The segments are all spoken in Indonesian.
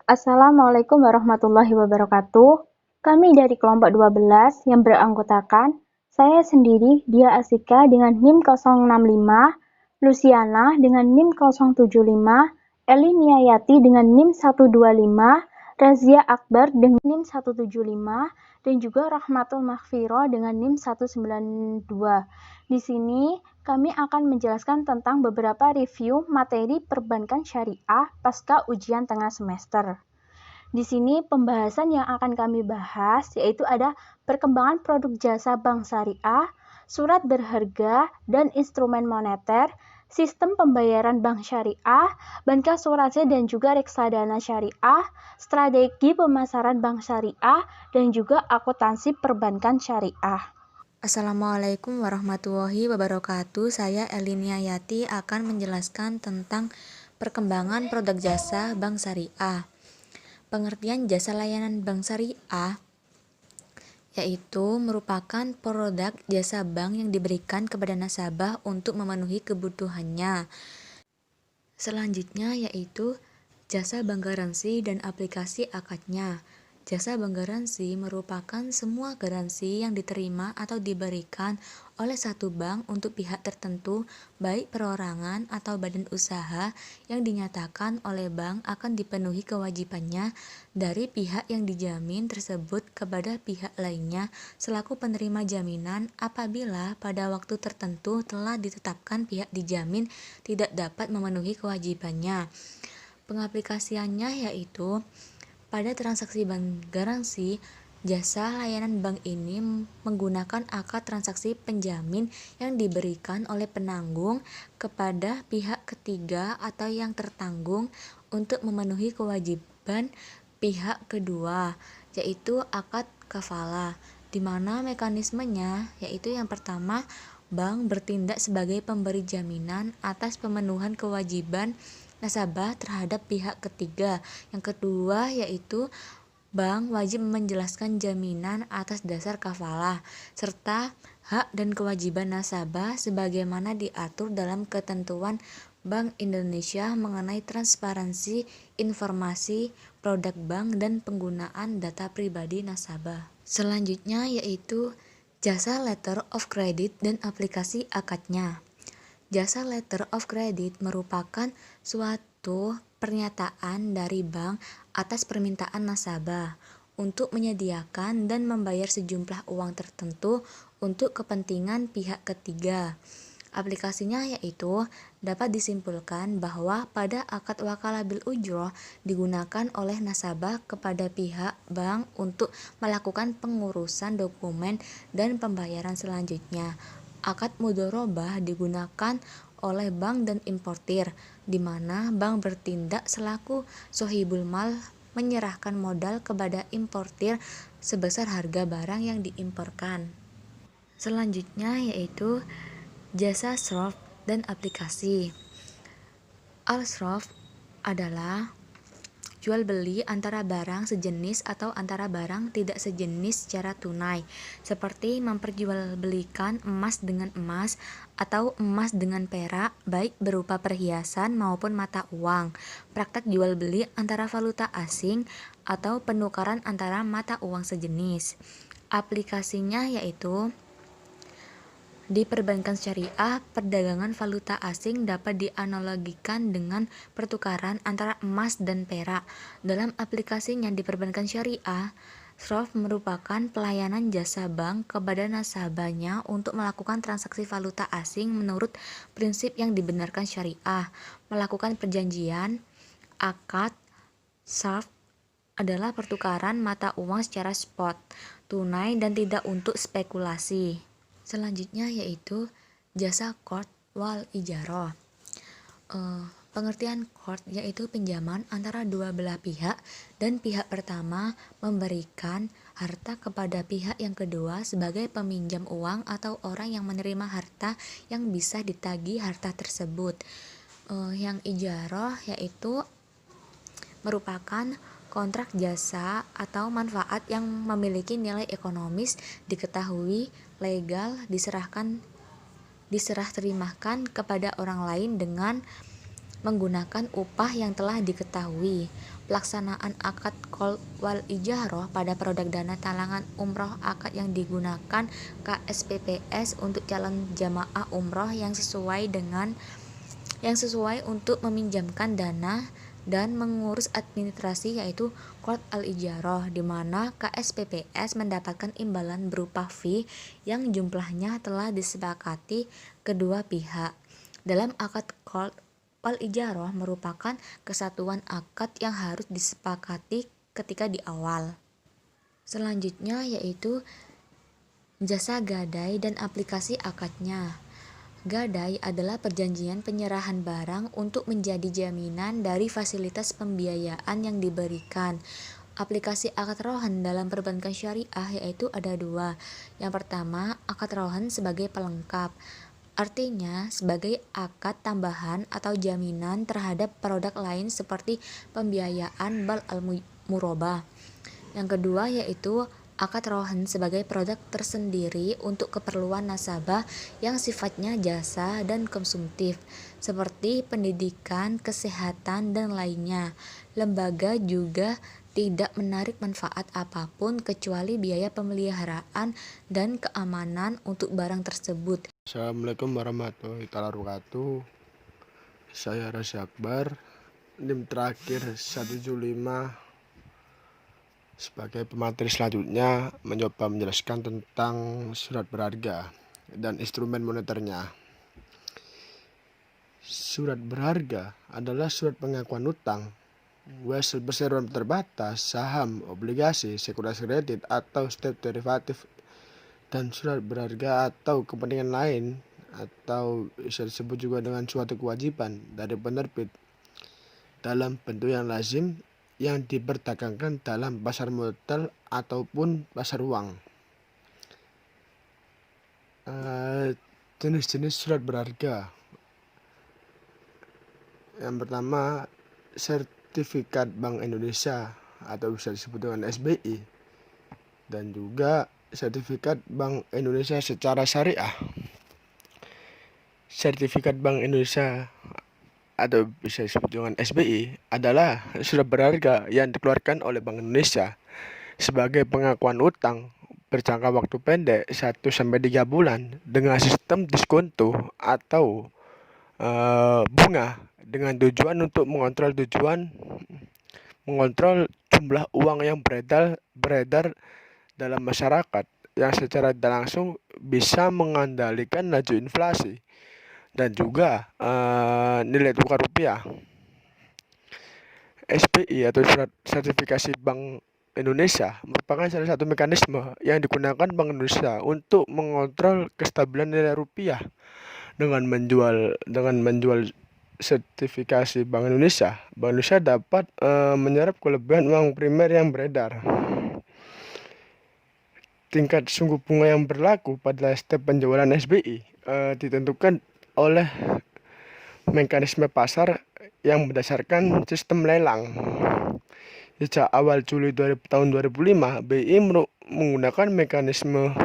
Assalamualaikum warahmatullahi wabarakatuh. Kami dari kelompok 12 yang beranggotakan saya sendiri, Dia Asika dengan NIM 065, Luciana dengan NIM 075, Eli Niayati dengan NIM 125, Razia Akbar dengan NIM 175, dan juga Rahmatul Maghfiro dengan NIM 192. Di sini kami akan menjelaskan tentang beberapa review materi perbankan syariah pasca ujian tengah semester. Di sini pembahasan yang akan kami bahas yaitu ada perkembangan produk jasa bank syariah, surat berharga dan instrumen moneter, sistem pembayaran bank syariah, bankassurasi dan juga reksadana syariah, strategi pemasaran bank syariah, dan juga akuntansi perbankan syariah. Assalamualaikum warahmatullahi wabarakatuh. Saya Elinia Yati akan menjelaskan tentang perkembangan produk jasa bank syariah. Pengertian jasa layanan bank syariah yaitu merupakan produk jasa bank yang diberikan kepada nasabah untuk memenuhi kebutuhannya. Selanjutnya yaitu jasa bank garansi dan aplikasi akadnya. Jasa bank garansi merupakan semua garansi yang diterima atau diberikan oleh satu bank untuk pihak tertentu, baik perorangan atau badan usaha, yang dinyatakan oleh bank akan dipenuhi kewajibannya dari pihak yang dijamin tersebut kepada pihak lainnya selaku penerima jaminan apabila pada waktu tertentu telah ditetapkan pihak dijamin tidak dapat memenuhi kewajibannya. Pengaplikasiannya yaitu pada transaksi bank garansi, jasa layanan bank ini menggunakan akad transaksi penjamin yang diberikan oleh penanggung kepada pihak ketiga atau yang tertanggung untuk memenuhi kewajiban pihak kedua, yaitu akad kafalah, di mana mekanismenya yaitu yang pertama, bank bertindak sebagai pemberi jaminan atas pemenuhan kewajiban nasabah terhadap pihak ketiga. Yang kedua yaitu bank wajib menjelaskan jaminan atas dasar kafalah serta hak dan kewajiban nasabah sebagaimana diatur dalam ketentuan Bank Indonesia mengenai transparansi informasi produk bank dan penggunaan data pribadi nasabah. Selanjutnya yaitu jasa letter of credit dan aplikasi akadnya. Jasa letter of credit merupakan suatu pernyataan dari bank atas permintaan nasabah untuk menyediakan dan membayar sejumlah uang tertentu untuk kepentingan pihak ketiga. Aplikasinya yaitu dapat disimpulkan bahwa pada akad wakalah bil ujroh digunakan oleh nasabah kepada pihak bank untuk melakukan pengurusan dokumen dan pembayaran selanjutnya. Akad mudharabah digunakan oleh bank dan importir, di mana bank bertindak selaku sohibul mal menyerahkan modal kepada importir sebesar harga barang yang diimporkan. Selanjutnya yaitu jasa SROF dan aplikasi. Al-SROF adalah jual beli antara barang sejenis atau antara barang tidak sejenis secara tunai, seperti memperjualbelikan emas dengan emas atau emas dengan perak, baik berupa perhiasan maupun mata uang. Praktek jual beli antara valuta asing atau penukaran antara mata uang sejenis. Aplikasinya yaitu di perbankan syariah, perdagangan valuta asing dapat dianalogikan dengan pertukaran antara emas dan perak. Dalam aplikasinya di perbankan syariah, SROF merupakan pelayanan jasa bank kepada nasabahnya untuk melakukan transaksi valuta asing menurut prinsip yang dibenarkan syariah. Melakukan perjanjian, akad, SROF adalah pertukaran mata uang secara spot, tunai dan tidak untuk spekulasi. Selanjutnya yaitu jasa qard wal ijarah. Pengertian qard yaitu pinjaman antara dua belah pihak dan pihak pertama memberikan harta kepada pihak yang kedua sebagai peminjam uang atau orang yang menerima harta yang bisa ditagih harta tersebut. Yang ijarah yaitu merupakan kontrak jasa atau manfaat yang memiliki nilai ekonomis diketahui legal diserah terimakan kepada orang lain dengan menggunakan upah yang telah diketahui. pelaksanaan akad qard wal ijarah pada produk dana talangan umroh akad yang digunakan KSPPS untuk calon jamaah umroh yang sesuai untuk meminjamkan dana dan mengurus administrasi, yaitu qard al-ijarah, di mana KSPPS mendapatkan imbalan berupa fee yang jumlahnya telah disepakati kedua pihak. Dalam akad qard wal ijarah merupakan kesatuan akad yang harus disepakati ketika di awal. Selanjutnya yaitu jasa gadai dan aplikasi akadnya. Gadai adalah perjanjian penyerahan barang untuk menjadi jaminan dari fasilitas pembiayaan yang diberikan. Aplikasi akad rohan dalam perbankan syariah yaitu ada dua. Yang pertama, akad rohan sebagai pelengkap. Artinya sebagai akad tambahan atau jaminan terhadap produk lain seperti pembiayaan bal al-murabah. Yang kedua yaitu akad rohan sebagai produk tersendiri untuk keperluan nasabah yang sifatnya jasa dan konsumtif, seperti pendidikan, kesehatan, dan lainnya. Lembaga juga tidak menarik manfaat apapun kecuali biaya pemeliharaan dan keamanan untuk barang tersebut. Assalamualaikum warahmatullahi wabarakatuh. Saya Rasy Akbar, NIM terakhir 175. Sebagai pemateri selanjutnya mencoba menjelaskan tentang surat berharga dan instrumen moneternya. Surat berharga adalah surat pengakuan utang, hasil perseroan terbatas, saham, obligasi, sekuritas kredit atau setiap derivatif dan surat berharga atau kepentingan lain, atau bisa disebut juga dengan suatu kewajiban dari penerbit dalam bentuk yang lazim yang diperdagangkan dalam pasar modal ataupun pasar uang. Jenis-jenis surat berharga. Yang pertama, sertifikat Bank Indonesia atau bisa disebut dengan SBI, dan juga sertifikat Bank Indonesia secara syariah. Sertifikat Bank Indonesia atau bisa disebut dengan SBI adalah surat berharga yang dikeluarkan oleh Bank Indonesia sebagai pengakuan utang berjangka waktu pendek 1-3 bulan dengan sistem diskonto atau bunga, dengan tujuan untuk mengontrol jumlah uang yang beredar dalam masyarakat, yang secara tidak langsung bisa mengendalikan laju inflasi dan juga nilai tukar rupiah. SBI atau surat sertifikasi Bank Indonesia merupakan salah satu mekanisme yang digunakan Bank Indonesia untuk mengontrol kestabilan nilai rupiah dengan menjual sertifikasi Bank Indonesia. Bank Indonesia dapat menyerap kelebihan uang primer yang beredar. Tingkat suku bunga yang berlaku pada setiap penjualan SBI ditentukan oleh mekanisme pasar yang berdasarkan sistem lelang. Sejak awal Juli tahun 2005, BI menggunakan mekanisme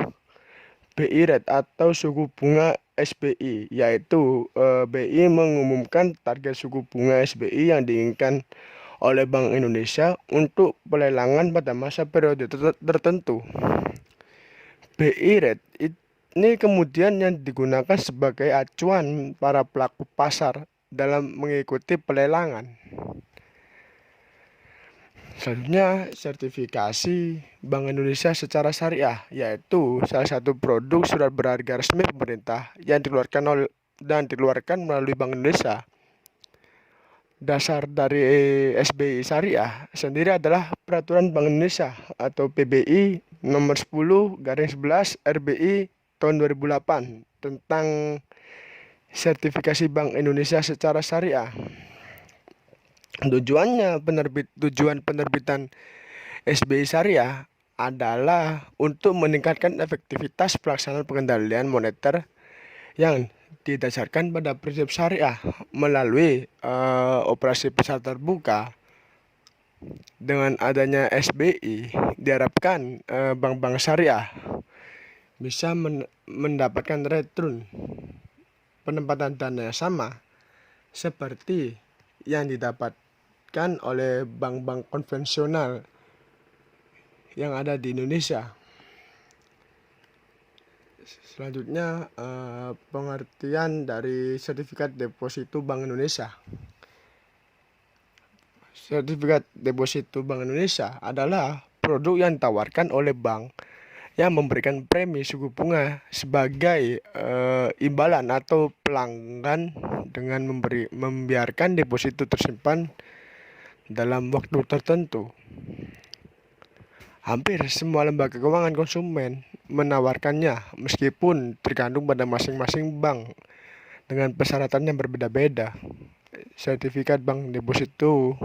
BI rate atau suku bunga SBI, yaitu BI mengumumkan target suku bunga SBI yang diinginkan oleh Bank Indonesia untuk pelelangan pada masa periode tertentu. BI rate ini kemudian yang digunakan sebagai acuan para pelaku pasar dalam mengikuti pelelangan. Selanjutnya, sertifikasi Bank Indonesia secara syariah, yaitu salah satu produk surat berharga resmi pemerintah yang dikeluarkan melalui Bank Indonesia. Dasar dari SBI Syariah sendiri adalah Peraturan Bank Indonesia atau PBI nomor 10/11 RBI tahun 2008 tentang sertifikasi Bank Indonesia secara syariah. Tujuan penerbitan SBI Syariah adalah untuk meningkatkan efektivitas pelaksanaan pengendalian moneter yang didasarkan pada prinsip syariah melalui operasi pasar terbuka. Dengan adanya SBI, diharapkan bank-bank syariah bisa mendapatkan return penempatan dana yang sama seperti yang didapat diterbitkan oleh bank-bank konvensional yang ada di Indonesia. Selanjutnya, pengertian dari sertifikat deposito Bank Indonesia. Sertifikat deposito Bank Indonesia adalah produk yang ditawarkan oleh bank yang memberikan premi suku bunga sebagai imbalan atau pelanggan dengan membiarkan deposito tersimpan dalam waktu tertentu. Hampir semua lembaga keuangan konsumen menawarkannya, meskipun tergantung pada masing-masing bank dengan persyaratan yang berbeda-beda. Sertifikat bank deposito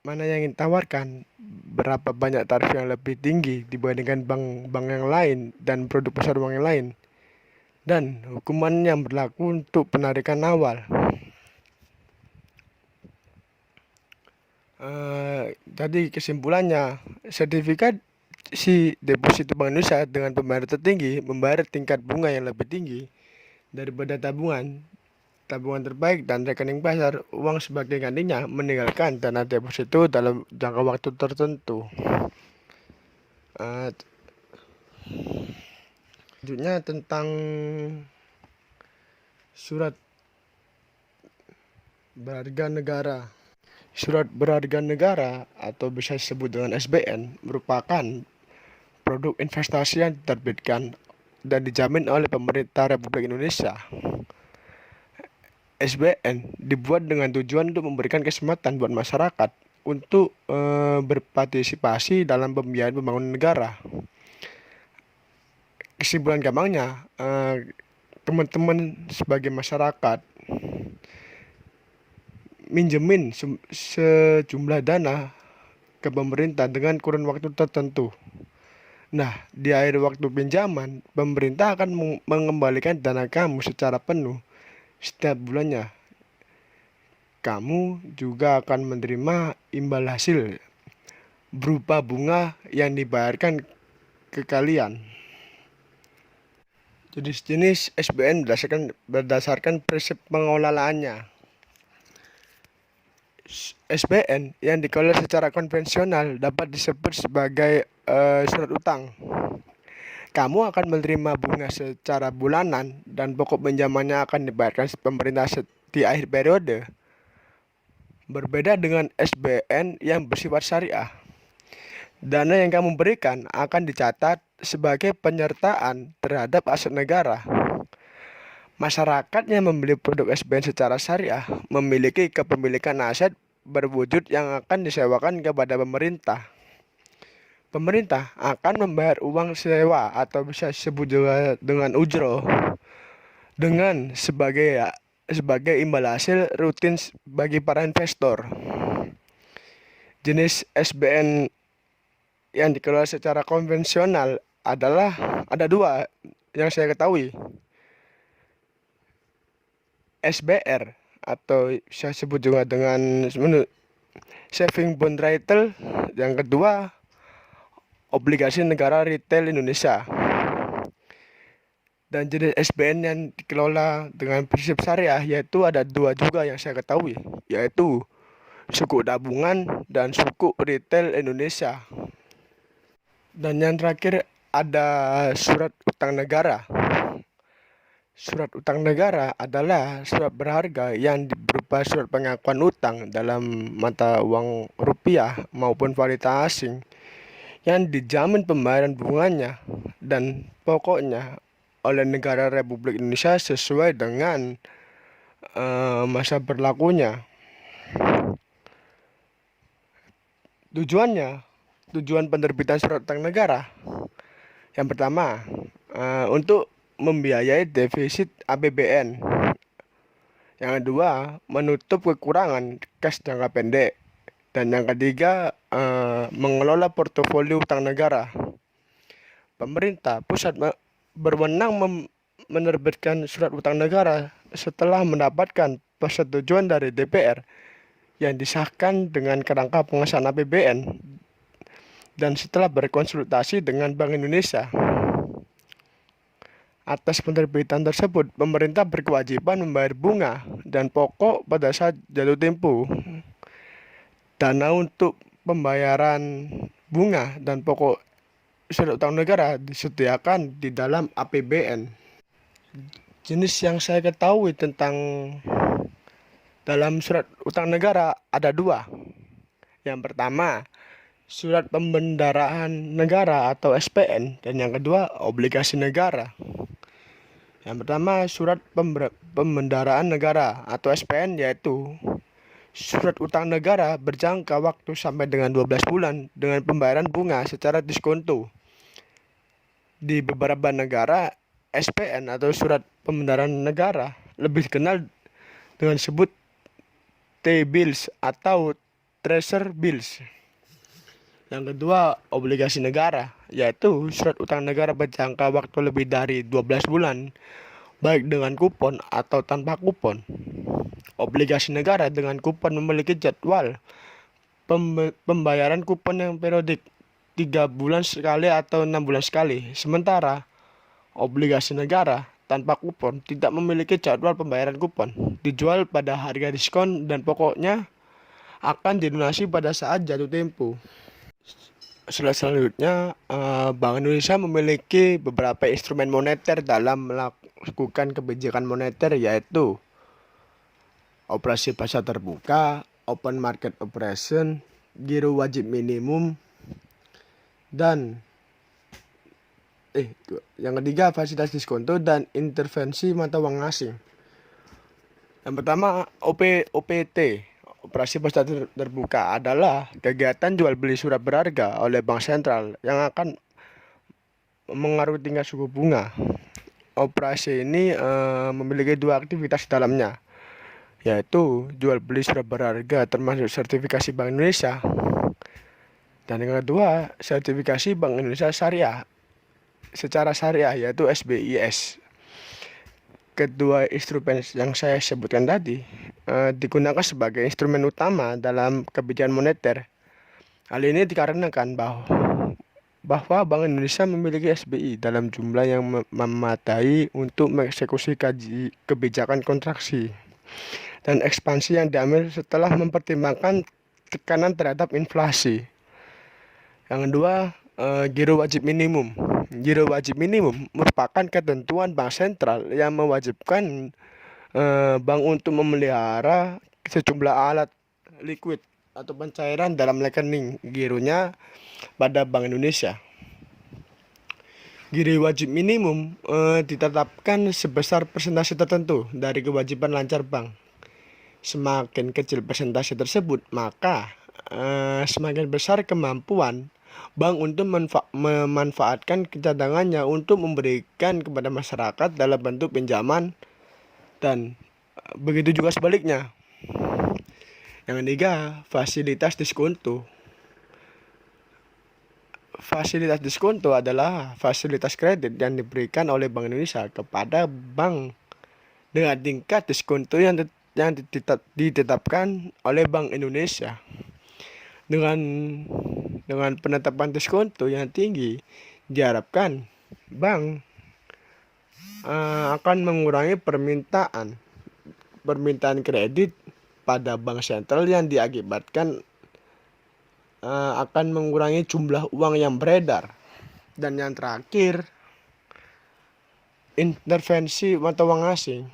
mana yang ingin tawarkan, berapa banyak tarif yang lebih tinggi dibandingkan bank-bank yang lain dan produk pasar uang yang lain, dan hukuman yang berlaku untuk penarikan awal. Jadi kesimpulannya, sertifikat deposito Bank Indonesia dengan pembayaran tertinggi membayar tingkat bunga yang lebih tinggi daripada tabungan terbaik dan rekening pasar uang sebagai gantinya meninggalkan dana deposito dalam jangka waktu tertentu. Selanjutnya tentang surat berharga negara. Surat berharga negara atau bisa disebut dengan SBN merupakan produk investasi yang diterbitkan dan dijamin oleh pemerintah Republik Indonesia. SBN dibuat dengan tujuan untuk memberikan kesempatan buat masyarakat untuk berpartisipasi dalam pembiayaan pembangunan negara. Kesimpulan gampangnya, teman-teman sebagai masyarakat minjemin sejumlah dana ke pemerintah dengan kurun waktu tertentu. Nah, di akhir waktu pinjaman, pemerintah akan mengembalikan dana kamu secara penuh setiap bulannya. Kamu juga akan menerima imbal hasil berupa bunga yang dibayarkan ke kalian. Jenis-jenis SBN berdasarkan prinsip pengelolaannya. SBN yang dikelola secara konvensional dapat disebut sebagai surat utang. Kamu akan menerima bunga secara bulanan dan pokok pinjamannya akan dibayarkan pemerintah di akhir periode. Berbeda dengan SBN yang bersifat syariah. Dana yang kamu berikan akan dicatat sebagai penyertaan terhadap aset negara. Masyarakat yang membeli produk SBN secara syariah memiliki kepemilikan aset berwujud yang akan disewakan kepada pemerintah. Pemerintah akan membayar uang sewa atau bisa disebut juga dengan ujroh dengan sebagai imbal hasil rutin bagi para investor. Jenis SBN yang dikelola secara konvensional ada dua yang saya ketahui. SBR atau saya sebut juga dengan Saving Bond Retail, yang kedua obligasi negara retail Indonesia. Dan jenis SBN yang dikelola dengan prinsip syariah yaitu ada dua juga yang saya ketahui, yaitu Sukuk Tabungan dan Sukuk Retail Indonesia. Dan yang terakhir ada surat utang negara. Surat utang negara adalah surat berharga yang berupa surat pengakuan utang dalam mata uang rupiah maupun valuta asing yang dijamin pembayaran bunganya dan pokoknya oleh negara Republik Indonesia sesuai dengan masa berlakunya. Tujuan penerbitan surat utang negara. Yang pertama, untuk membiayai defisit APBN. Yang kedua, menutup kekurangan kas jangka pendek. Dan yang ketiga, mengelola portofolio utang negara. Pemerintah pusat berwenang menerbitkan surat utang negara setelah mendapatkan persetujuan dari DPR yang disahkan dengan kerangka pengesahan APBN dan setelah berkonsultasi dengan Bank Indonesia. Atas penerbitan tersebut, pemerintah berkewajiban membayar bunga dan pokok pada saat jatuh tempo. Dana untuk pembayaran bunga dan pokok surat utang negara disediakan di dalam APBN. Jenis yang saya ketahui tentang dalam surat utang negara ada dua. Yang pertama, surat pembendaraan negara atau SPN, dan yang kedua, obligasi negara. Yang pertama, surat pembendaraan negara atau SPN, yaitu surat utang negara berjangka waktu sampai dengan 12 bulan dengan pembayaran bunga secara diskonto. Di beberapa negara, SPN atau surat pembendaraan negara lebih dikenal dengan sebut T-bills atau treasury bills. Yang kedua, obligasi negara, yaitu surat utang negara berjangka waktu lebih dari 12 bulan, baik dengan kupon atau tanpa kupon. Obligasi negara dengan kupon memiliki jadwal pembayaran kupon yang periodik 3 bulan sekali atau 6 bulan sekali. Sementara obligasi negara tanpa kupon tidak memiliki jadwal pembayaran kupon, dijual pada harga diskon dan pokoknya akan dilunasi pada saat jatuh tempo. Selanjutnya, Bank Indonesia memiliki beberapa instrumen moneter dalam melakukan kebijakan moneter, yaitu operasi pasar terbuka, open market operation, giro wajib minimum, dan yang ketiga fasilitas diskonto dan intervensi mata uang asing. Yang pertama, OPT, operasi pasar terbuka, adalah kegiatan jual beli surat berharga oleh bank sentral yang akan mengaruhi tingkat suku bunga. Operasi ini memiliki dua aktivitas di dalamnya, yaitu jual beli surat berharga termasuk sertifikasi Bank Indonesia, dan yang kedua, sertifikasi Bank Indonesia Syariah secara syariah, yaitu SBIS. Kedua instrumen yang saya sebutkan tadi digunakan sebagai instrumen utama dalam kebijakan moneter. Hal ini dikarenakan bahwa Bank Indonesia memiliki SBI dalam jumlah yang memadai untuk mengeksekusi kebijakan kontraksi dan ekspansi yang diambil setelah mempertimbangkan tekanan terhadap inflasi. Yang kedua, giro wajib minimum. Giro wajib minimum merupakan ketentuan bank sentral yang mewajibkan bank untuk memelihara sejumlah alat liquid atau pencairan dalam rekening gironya pada Bank Indonesia. Giro wajib minimum ditetapkan sebesar persentase tertentu dari kewajiban lancar bank. Semakin kecil persentase tersebut, maka semakin besar kemampuan bank untuk memanfaatkan cadangannya untuk memberikan kepada masyarakat dalam bentuk pinjaman, dan begitu juga sebaliknya. Yang ketiga, fasilitas diskonto. Fasilitas diskonto adalah fasilitas kredit yang diberikan oleh Bank Indonesia kepada bank dengan tingkat diskonto yang ditetapkan oleh Bank Indonesia. Dengan penetapan diskonto yang tinggi, diharapkan bank akan mengurangi permintaan kredit pada bank sentral yang diakibatkan akan mengurangi jumlah uang yang beredar. Dan yang terakhir, intervensi mata uang asing.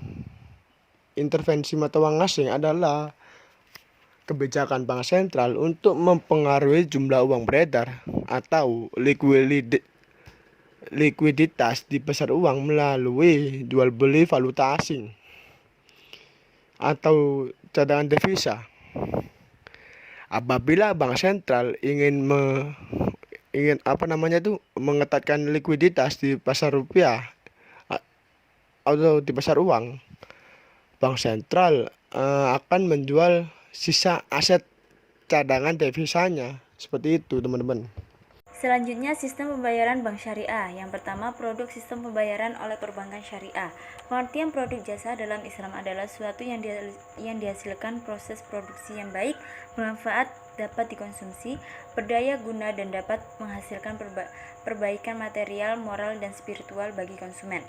Intervensi mata uang asing adalah kebijakan bank sentral untuk mempengaruhi jumlah uang beredar atau likuiditas di pasar uang melalui jual beli valuta asing atau cadangan devisa. Apabila bank sentral ingin mengetatkan likuiditas di pasar rupiah atau di pasar uang, bank sentral akan menjual sisa aset cadangan devisanya. Seperti itu, teman-teman. Selanjutnya, sistem pembayaran bank syariah. Yang pertama, produk sistem pembayaran oleh perbankan syariah. Pengertian produk jasa dalam Islam adalah suatu yang dihasilkan proses produksi yang baik, bermanfaat, dapat dikonsumsi, berdaya guna, dan dapat menghasilkan perbaikan material, moral, dan spiritual bagi konsumen.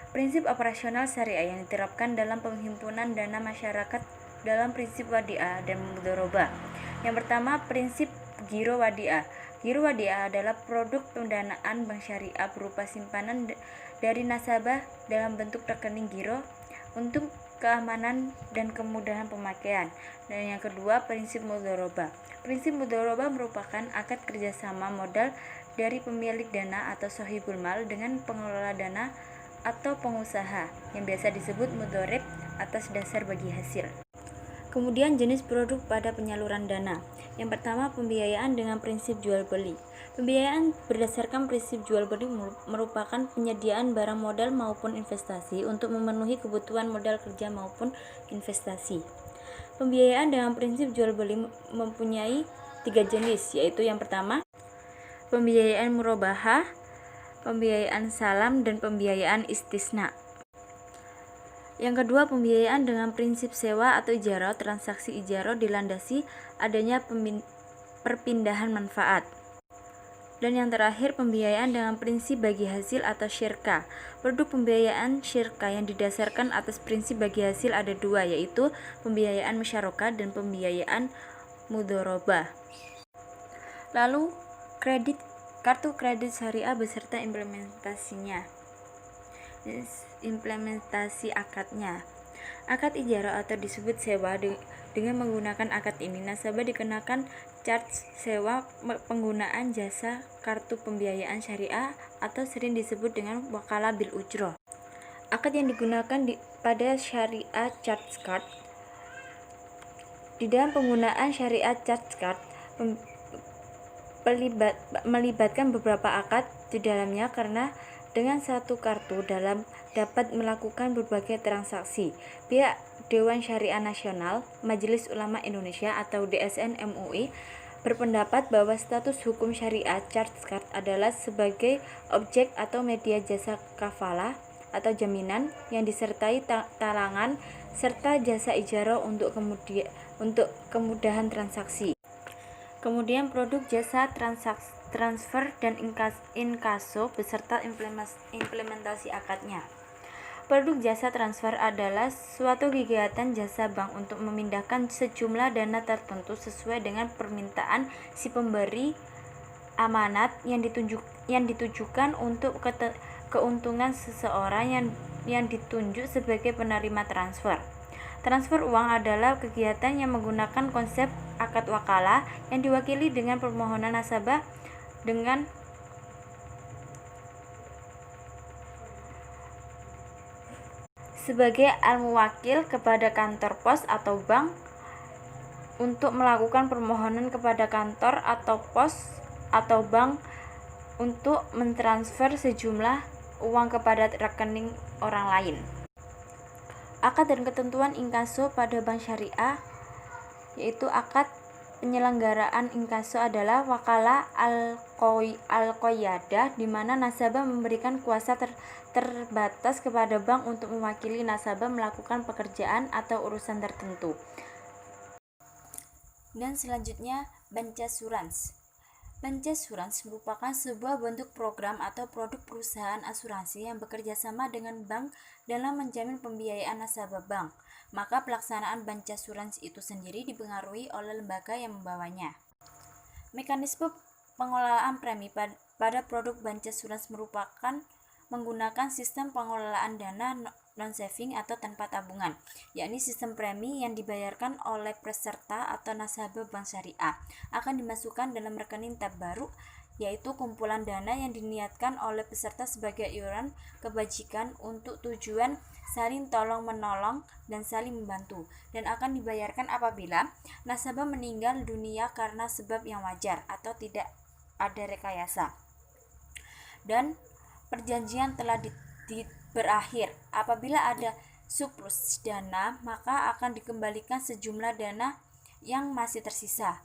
Prinsip operasional syariah yang diterapkan dalam penghimpunan dana masyarakat dalam prinsip wadiah dan mudharabah. Yang pertama, prinsip giro wadiah. Giro wadiah adalah produk pendanaan bank syariah berupa simpanan dari nasabah dalam bentuk rekening giro untuk keamanan dan kemudahan pemakaian. Dan yang kedua, prinsip mudharabah. Prinsip mudharabah merupakan akad kerjasama modal dari pemilik dana atau sahibul mal dengan pengelola dana atau pengusaha yang biasa disebut mudharib atas dasar bagi hasil. Kemudian jenis produk pada penyaluran dana. Yang pertama, pembiayaan dengan prinsip jual beli. Pembiayaan berdasarkan prinsip jual beli merupakan penyediaan barang modal maupun investasi untuk memenuhi kebutuhan modal kerja maupun investasi. Pembiayaan dengan prinsip jual beli mempunyai 3 jenis, yaitu yang pertama, pembiayaan murabahah, pembiayaan salam, dan pembiayaan istisna. Yang kedua, pembiayaan dengan prinsip sewa atau ijarah. Transaksi ijarah dilandasi adanya perpindahan manfaat. Dan yang terakhir, pembiayaan dengan prinsip bagi hasil atau syirka. Produk pembiayaan syirka yang didasarkan atas prinsip bagi hasil ada 2, yaitu pembiayaan musyarakah dan pembiayaan mudharabah. Lalu, kartu kredit syariah beserta implementasinya. Implementasi akadnya. Akad ijarah atau disebut sewa. Dengan menggunakan akad ini, nasabah dikenakan charge sewa penggunaan jasa kartu pembiayaan syariah atau sering disebut dengan wakalah bil ujroh. Akad yang digunakan pada syariah charge card. Di dalam penggunaan syariah charge card melibatkan beberapa akad di dalamnya, karena dengan satu kartu dapat melakukan berbagai transaksi. Pihak Dewan Syariah Nasional, Majelis Ulama Indonesia atau DSN MUI berpendapat bahwa status hukum syariah charge card adalah sebagai objek atau media jasa kafalah atau jaminan yang disertai talangan serta jasa ijarah untuk kemudahan transaksi. Kemudian produk jasa transfer dan inkaso beserta implementasi akadnya. Produk jasa transfer adalah suatu kegiatan jasa bank untuk memindahkan sejumlah dana tertentu sesuai dengan permintaan si pemberi amanat yang ditujukan untuk keuntungan seseorang yang ditunjuk sebagai penerima transfer. Transfer uang adalah kegiatan yang menggunakan konsep akad wakalah yang diwakili dengan permohonan nasabah dengan sebagai al-muwakil kepada kantor pos atau bank untuk melakukan permohonan kepada kantor atau pos atau bank untuk mentransfer sejumlah uang kepada rekening orang lain. Akad dan ketentuan inkaso pada bank syariah, yaitu akad penyelenggaraan inkaso adalah wakalah al-qoyadah, di mana nasabah memberikan kuasa terbatas kepada bank untuk mewakili nasabah melakukan pekerjaan atau urusan tertentu. Dan selanjutnya, bancassurance. Bancassurance merupakan sebuah bentuk program atau produk perusahaan asuransi yang bekerja sama dengan bank dalam menjamin pembiayaan nasabah bank. Maka pelaksanaan bancassurance itu sendiri dipengaruhi oleh lembaga yang membawanya. Mekanisme pengelolaan premi pada produk bancassurance merupakan menggunakan sistem pengelolaan dana non-saving atau tanpa tabungan, yakni sistem premi yang dibayarkan oleh peserta atau nasabah bank syariah akan dimasukkan dalam rekening tab baru, yaitu kumpulan dana yang diniatkan oleh peserta sebagai iuran kebajikan untuk tujuan saling tolong-menolong dan saling membantu, dan akan dibayarkan apabila nasabah meninggal dunia karena sebab yang wajar atau tidak ada rekayasa dan perjanjian telah berakhir. Apabila ada surplus dana, maka akan dikembalikan sejumlah dana yang masih tersisa.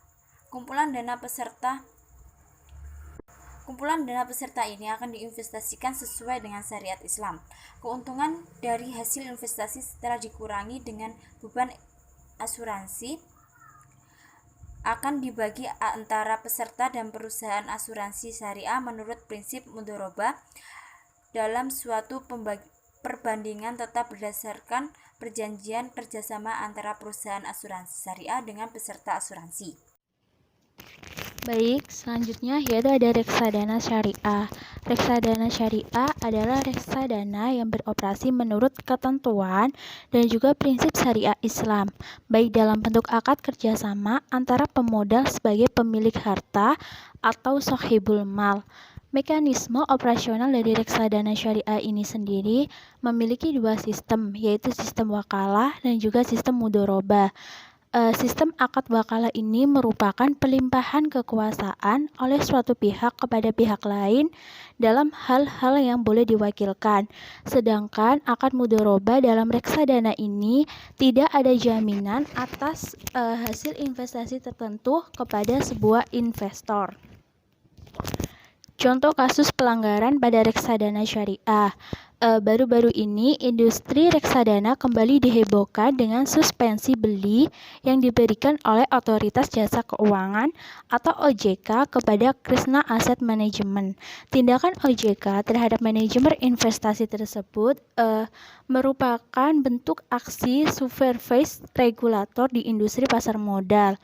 Kumpulan dana peserta ini akan diinvestasikan sesuai dengan syariat Islam. Keuntungan dari hasil investasi setelah dikurangi dengan beban asuransi akan dibagi antara peserta dan perusahaan asuransi syariah menurut prinsip mudharabah. Dalam suatu perbandingan tetap berdasarkan perjanjian kerjasama antara perusahaan asuransi syariah dengan peserta asuransi. Baik, selanjutnya yaitu ada reksadana syariah. Reksadana syariah adalah reksadana yang beroperasi menurut ketentuan dan juga prinsip syariah Islam, baik dalam bentuk akad kerjasama antara pemodal sebagai pemilik harta atau sohibul mal. Mekanisme operasional dari reksadana syariah ini sendiri memiliki dua sistem, yaitu sistem wakalah dan juga sistem mudharabah. Sistem akad wakalah ini merupakan pelimpahan kekuasaan oleh suatu pihak kepada pihak lain dalam hal-hal yang boleh diwakilkan. Sedangkan akad mudharabah dalam reksadana ini tidak ada jaminan atas hasil investasi tertentu kepada sebuah investor. Contoh kasus pelanggaran pada reksadana syariah. Baru-baru ini industri reksadana kembali dihebohkan dengan suspensi beli yang diberikan oleh Otoritas Jasa Keuangan atau OJK kepada Krishna Asset Management. Tindakan OJK terhadap manajemen investasi tersebut merupakan bentuk aksi supervise regulator di industri pasar modal.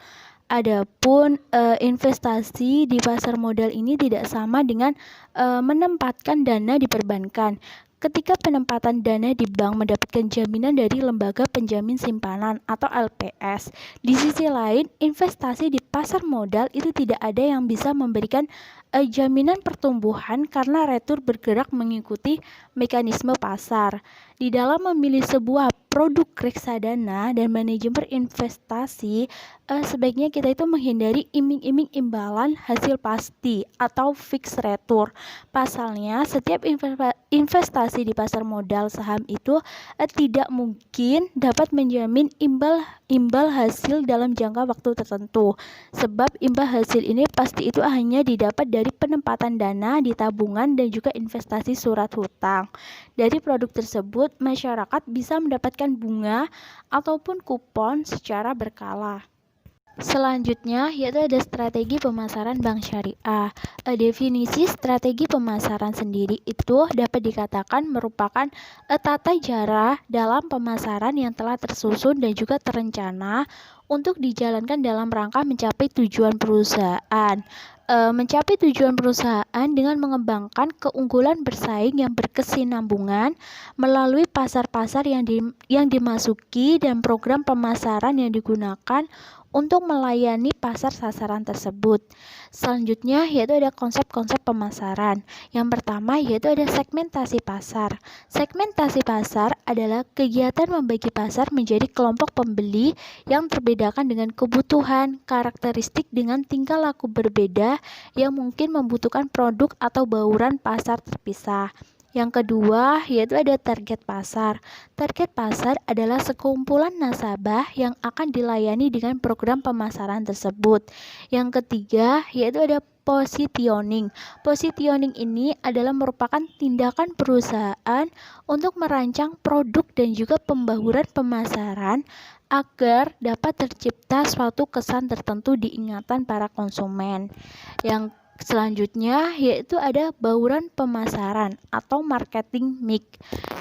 Adapun investasi di pasar modal ini tidak sama dengan menempatkan dana di perbankan. Ketika penempatan dana di bank mendapatkan jaminan dari lembaga penjamin simpanan atau LPS. Di sisi lain, investasi di pasar modal itu tidak ada yang bisa memberikan jaminan pertumbuhan karena retur bergerak mengikuti mekanisme pasar. Di dalam memilih sebuah produk reksadana dan manajemen investasi, sebaiknya kita itu menghindari iming-iming imbalan hasil pasti atau fixed return. Pasalnya, setiap investasi di pasar modal saham itu tidak mungkin dapat menjamin imbal hasil dalam jangka waktu tertentu. Sebab imbal hasil ini pasti itu hanya didapat dari penempatan dana di tabungan dan juga investasi surat hutang. Dari produk tersebut, masyarakat bisa mendapatkan bunga ataupun kupon secara berkala. Selanjutnya yaitu ada strategi pemasaran bank syariah. Definisi strategi pemasaran sendiri itu dapat dikatakan merupakan tata cara dalam pemasaran yang telah tersusun dan juga terencana untuk dijalankan dalam rangka mencapai tujuan perusahaan. Mencapai tujuan perusahaan dengan mengembangkan keunggulan bersaing yang berkesinambungan melalui pasar-pasar yang dimasuki dan program pemasaran yang digunakan untuk melayani pasar sasaran tersebut. Selanjutnya yaitu ada konsep-konsep pemasaran. Yang pertama yaitu ada segmentasi pasar. Segmentasi pasar adalah kegiatan membagi pasar menjadi kelompok pembeli yang terbedakan dengan kebutuhan, karakteristik dengan tingkah laku berbeda yang mungkin membutuhkan produk atau bauran pasar terpisah. Yang kedua yaitu ada target pasar. Target pasar adalah sekumpulan nasabah yang akan dilayani dengan program pemasaran tersebut. Yang ketiga yaitu ada positioning. Positioning ini adalah merupakan tindakan perusahaan untuk merancang produk dan juga pembahuran pemasaran agar dapat tercipta suatu kesan tertentu di ingatan para konsumen. Yang selanjutnya yaitu ada bauran pemasaran atau marketing mix.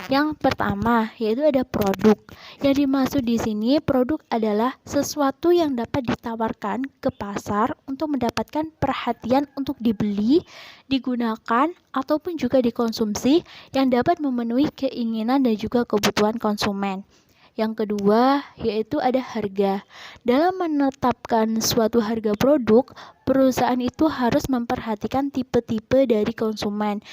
Yang pertama yaitu ada produk. Yang dimaksud di sini produk adalah sesuatu yang dapat ditawarkan ke pasar untuk mendapatkan perhatian untuk dibeli, digunakan ataupun juga dikonsumsi yang dapat memenuhi keinginan dan juga kebutuhan konsumen. Yang kedua yaitu ada harga. Dalam menetapkan suatu harga produk, perusahaan itu harus memperhatikan tipe-tipe dari konsumen.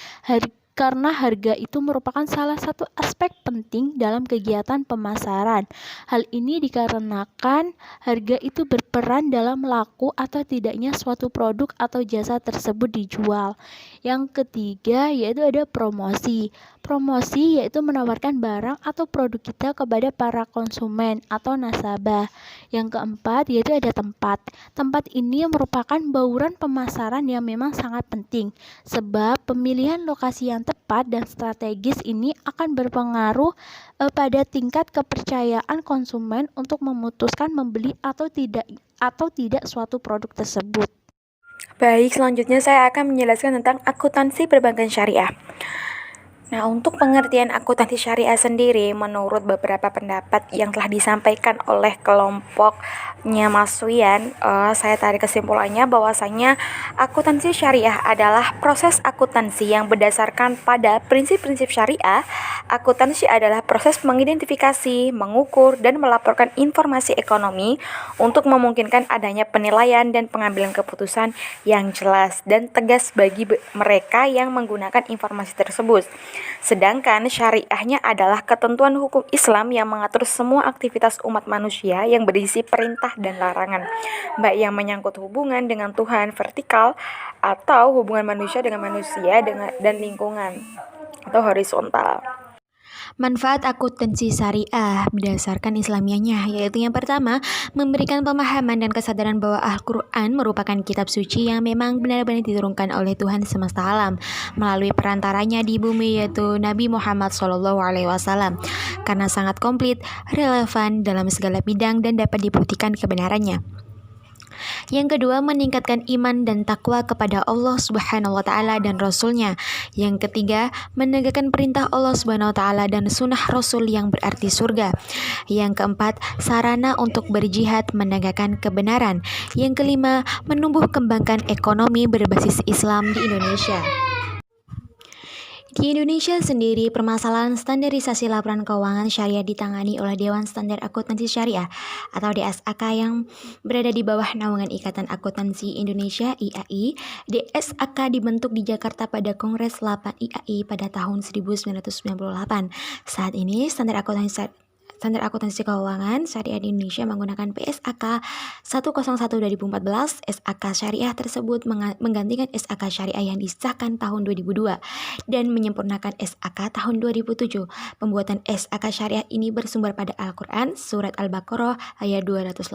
Karena harga itu merupakan salah satu aspek penting dalam kegiatan pemasaran. Hal ini dikarenakan harga itu berperan dalam laku atau tidaknya suatu produk atau jasa tersebut dijual. Yang ketiga yaitu ada promosi. Promosi yaitu menawarkan barang atau produk kita kepada para konsumen atau nasabah. Yang keempat yaitu ada tempat. Tempat ini merupakan bauran pemasaran yang memang sangat penting, sebab pemilihan lokasi yang tepat dan strategis ini akan berpengaruh pada tingkat kepercayaan konsumen untuk memutuskan membeli atau tidak suatu produk tersebut. Baik, selanjutnya saya akan menjelaskan tentang akuntansi perbankan syariah. Nah, untuk pengertian akuntansi syariah sendiri, menurut beberapa pendapat yang telah disampaikan oleh kelompoknya Mas Wian, saya tarik kesimpulannya bahwasanya akuntansi syariah adalah proses akuntansi yang berdasarkan pada prinsip-prinsip syariah. Akuntansi adalah proses mengidentifikasi, mengukur, dan melaporkan informasi ekonomi untuk memungkinkan adanya penilaian dan pengambilan keputusan yang jelas dan tegas bagi mereka yang menggunakan informasi tersebut. Sedangkan syariahnya adalah ketentuan hukum Islam yang mengatur semua aktivitas umat manusia yang berisi perintah dan larangan, baik yang menyangkut hubungan dengan Tuhan vertikal atau hubungan manusia dengan manusia dan lingkungan atau horizontal. Manfaat akuntansi syariah berdasarkan Islamiahnya, yaitu yang pertama, memberikan pemahaman dan kesadaran bahwa Al-Quran merupakan kitab suci yang memang benar-benar diturunkan oleh Tuhan semesta alam melalui perantaranya di bumi, yaitu Nabi Muhammad SAW, karena sangat komplit, relevan dalam segala bidang dan dapat dibuktikan kebenarannya. Yang kedua, meningkatkan iman dan takwa kepada Allah Subhanahu wa taala dan Rasul-Nya. Yang ketiga, menegakkan perintah Allah Subhanahu wa taala dan sunnah Rasul yang berarti surga. Yang keempat, sarana untuk berjihad menegakkan kebenaran. Yang kelima, menumbuh kembangkan ekonomi berbasis Islam di Indonesia. Di Indonesia sendiri, permasalahan standarisasi laporan keuangan syariah ditangani oleh Dewan Standar Akuntansi Syariah atau DSAK yang berada di bawah naungan Ikatan Akuntansi Indonesia (IAI). DSAK dibentuk di Jakarta pada Kongres 8 IAI pada tahun 1998. Saat ini, Standar Akuntansi Keuangan Syariah di Indonesia menggunakan PSAK 101 2014. SAK Syariah tersebut menggantikan SAK Syariah yang disahkan tahun 2002 dan menyempurnakan SAK tahun 2007. Pembuatan SAK Syariah ini bersumber pada Al-Quran, Surat Al-Baqarah ayat 282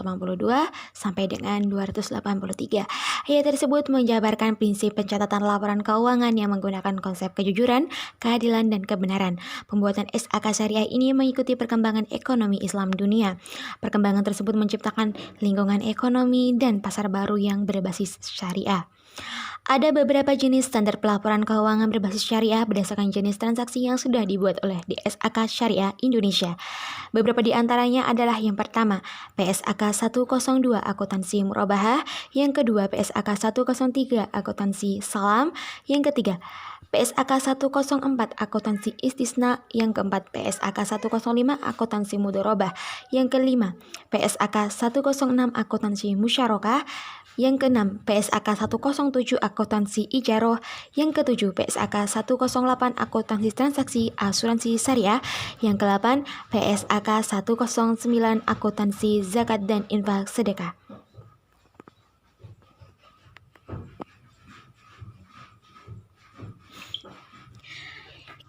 sampai dengan 283. Ayat tersebut menjabarkan prinsip pencatatan laporan keuangan yang menggunakan konsep kejujuran, keadilan, dan kebenaran. Pembuatan SAK Syariah ini mengikuti perkembangan ekonomi Islam dunia. Perkembangan tersebut menciptakan lingkungan ekonomi dan pasar baru yang berbasis syariah. Ada beberapa jenis standar pelaporan keuangan berbasis syariah berdasarkan jenis transaksi yang sudah dibuat oleh DSAK Syariah Indonesia. Beberapa di antaranya adalah yang pertama, PSAK 102 Akuntansi Murabahah, yang kedua PSAK 103 Akuntansi Salam, yang ketiga PSAK 104 Akuntansi Istisna, yang keempat PSAK 105 Akuntansi Mudharabah, yang kelima PSAK 106 Akuntansi Musyarakah, yang keenam PSAK 107 Akuntansi Ijaroh, yang ketujuh PSAK 108 Akuntansi Transaksi Asuransi Syariah, yang ke-8 PSAK 109 Akuntansi Zakat dan Infak Sedekah.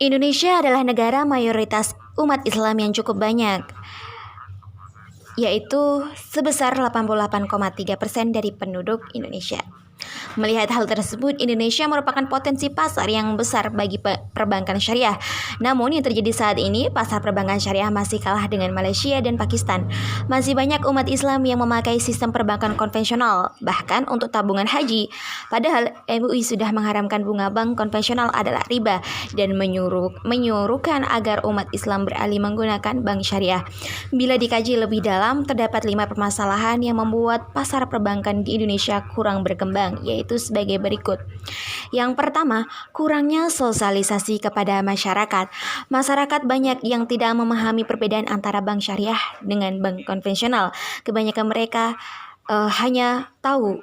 Indonesia adalah negara mayoritas umat Islam yang cukup banyak, yaitu sebesar 88,3% dari penduduk Indonesia. Melihat hal tersebut, Indonesia merupakan potensi pasar yang besar bagi perbankan syariah. Namun yang terjadi saat ini, pasar perbankan syariah masih kalah dengan Malaysia dan Pakistan. Masih banyak umat Islam yang memakai sistem perbankan konvensional, bahkan untuk tabungan haji. Padahal MUI sudah mengharamkan bunga bank konvensional adalah riba dan menyuruhkan agar umat Islam beralih menggunakan bank syariah. Bila dikaji lebih dalam, terdapat 5 permasalahan yang membuat pasar perbankan di Indonesia kurang berkembang, yaitu sebagai berikut. Yang pertama, kurangnya sosialisasi kepada masyarakat. Masyarakat banyak yang tidak memahami perbedaan antara bank syariah dengan bank konvensional. Kebanyakan mereka hanya tahu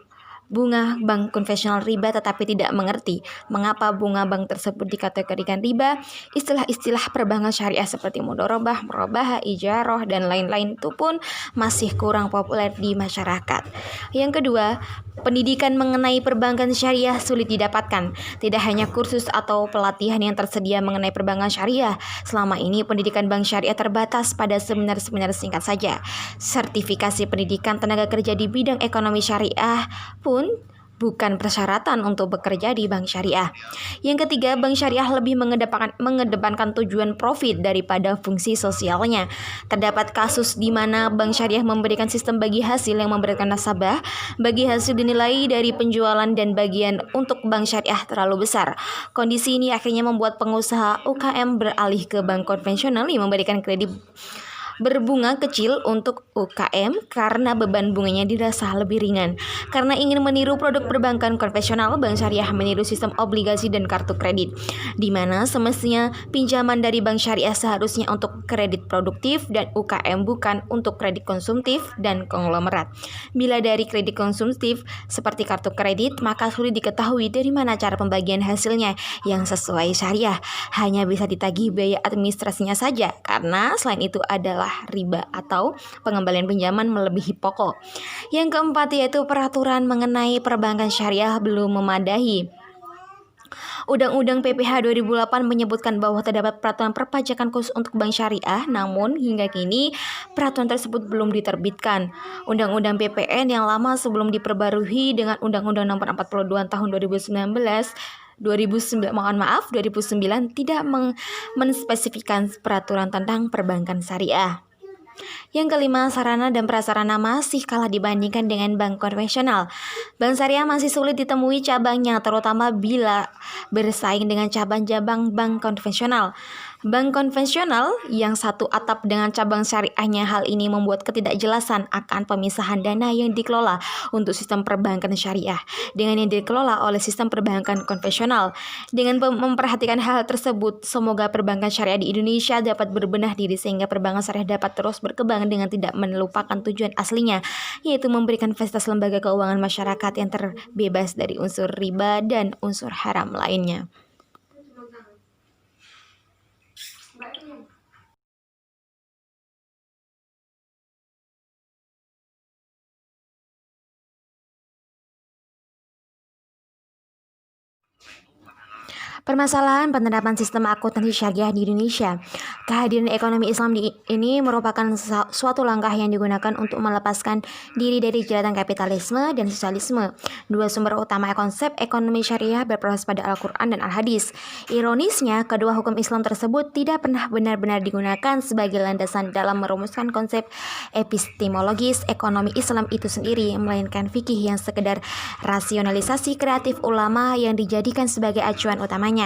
bunga bank konvensional riba tetapi tidak mengerti mengapa bunga bank tersebut dikategorikan riba. Istilah-istilah perbankan syariah seperti mudharabah, murabahah, ijaroh, dan lain-lain itu pun masih kurang populer di masyarakat. Yang kedua, pendidikan mengenai perbankan syariah sulit didapatkan. Tidak hanya kursus atau pelatihan yang tersedia mengenai perbankan syariah. Selama ini pendidikan bank syariah terbatas pada seminar-seminar singkat saja. Sertifikasi pendidikan tenaga kerja di bidang ekonomi syariah pun bukan persyaratan untuk bekerja di bank syariah. Yang ketiga, bank syariah lebih mengedepankan tujuan profit daripada fungsi sosialnya. Terdapat kasus di mana bank syariah memberikan sistem bagi hasil yang memberikan nasabah, bagi hasil dinilai dari penjualan dan bagian untuk bank syariah terlalu besar. Kondisi ini akhirnya membuat pengusaha UKM beralih ke bank konvensional yang memberikan kredit berbunga kecil untuk UKM karena beban bunganya dirasa lebih ringan. Karena ingin meniru produk perbankan konvensional, bank syariah meniru sistem obligasi dan kartu kredit, di mana semestinya pinjaman dari bank syariah seharusnya untuk kredit produktif dan UKM bukan untuk kredit konsumtif dan konglomerat. Bila dari kredit konsumtif seperti kartu kredit, maka sulit diketahui dari mana cara pembagian hasilnya yang sesuai syariah. Hanya bisa ditagih biaya administrasinya saja, karena selain itu adalah riba atau pengembalian pinjaman melebihi pokok. Yang keempat yaitu peraturan mengenai perbankan syariah belum memadai. Undang-Undang PPH 2008 menyebutkan bahwa terdapat peraturan perpajakan khusus untuk bank syariah, namun hingga kini peraturan tersebut belum diterbitkan. Undang-Undang PPN yang lama sebelum diperbarui dengan Undang-Undang Nomor 42 Tahun 2009 tidak menspesifikkan peraturan tentang perbankan syariah. Yang kelima, sarana dan prasarana masih kalah dibandingkan dengan bank konvensional. Bank syariah masih sulit ditemui cabangnya, terutama bila bersaing dengan cabang-cabang bank konvensional. Bank konvensional yang satu atap dengan cabang syariahnya, hal ini membuat ketidakjelasan akan pemisahan dana yang dikelola untuk sistem perbankan syariah dengan yang dikelola oleh sistem perbankan konvensional. Dengan memperhatikan hal tersebut, semoga perbankan syariah di Indonesia dapat berbenah diri sehingga perbankan syariah dapat terus berkembang dengan tidak melupakan tujuan aslinya, yaitu memberikan fasilitas lembaga keuangan masyarakat yang terbebas dari unsur riba dan unsur haram lainnya. Permasalahan penerapan sistem akuntansi syariah di Indonesia. Kehadiran ekonomi Islam ini merupakan suatu langkah yang digunakan untuk melepaskan diri dari jeratan kapitalisme dan sosialisme. Dua sumber utama konsep ekonomi syariah berproses pada Al-Quran dan Al-Hadis. Ironisnya, kedua hukum Islam tersebut tidak pernah benar-benar digunakan sebagai landasan dalam merumuskan konsep epistemologis ekonomi Islam itu sendiri, melainkan fikih yang sekedar rasionalisasi kreatif ulama yang dijadikan sebagai acuan utamanya.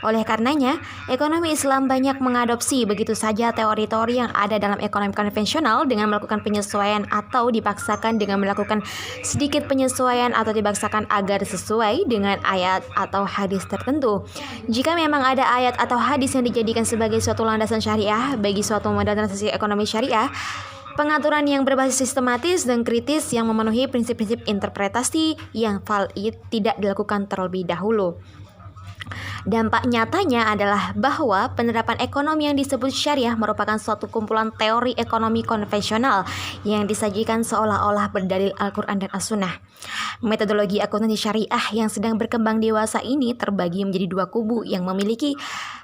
Oleh karenanya, ekonomi Islam banyak mengadopsi begitu saja teori-teori yang ada dalam ekonomi konvensional dengan melakukan penyesuaian atau dipaksakan dengan melakukan sedikit penyesuaian atau dipaksakan agar sesuai dengan ayat atau hadis tertentu. Jika memang ada ayat atau hadis yang dijadikan sebagai suatu landasan syariah bagi suatu model transaksi ekonomi syariah, pengaturan yang berbasis sistematis dan kritis yang memenuhi prinsip-prinsip interpretasi yang valid tidak dilakukan terlebih dahulu. Dampak nyatanya adalah bahwa penerapan ekonomi yang disebut syariah merupakan suatu kumpulan teori ekonomi konvensional yang disajikan seolah-olah berdalil Al-Quran dan As-Sunnah. Metodologi akuntansi syariah yang sedang berkembang dewasa ini terbagi menjadi dua kubu yang memiliki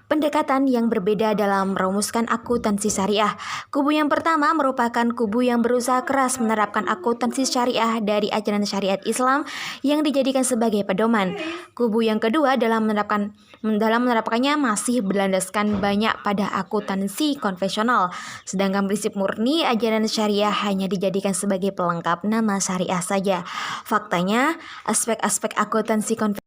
pendekatan yang berbeda dalam merumuskan akuntansi syariah. Kubu yang pertama merupakan kubu yang berusaha keras menerapkan akuntansi syariah dari ajaran syariat Islam yang dijadikan sebagai pedoman. Kubu yang kedua dalam menerapkannya masih berlandaskan banyak pada akuntansi konvensional, sedangkan prinsip murni ajaran syariah hanya dijadikan sebagai pelengkap nama syariah saja. Faktanya, aspek-aspek akuntansi konvensional